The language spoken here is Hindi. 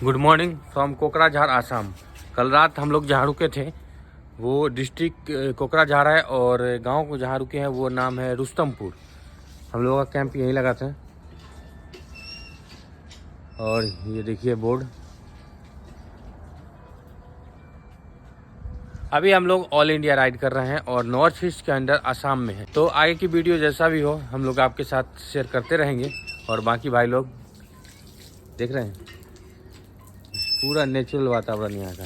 Good morning from Kokrajhar Assam. कल रात हम लोग जहाँ रुके थे वो डिस्ट्रिक्ट कोकराझार है और गांव को जहाँ रुके हैं वो नाम है रुस्तमपुर। हम लोगों का कैंप यहीं लगा था और ये देखिए बोर्ड। अभी हम लोग ऑल इंडिया राइड कर रहे हैं और नॉर्थ ईस्ट के अंडर आसाम में है। तो आगे की वीडियो जैसा भी हो हम लोग आपके साथ शेयर करते रहेंगे। और बाकी भाई लोग देख रहे हैं पूरा नेचुरल वातावरण यहाँ का।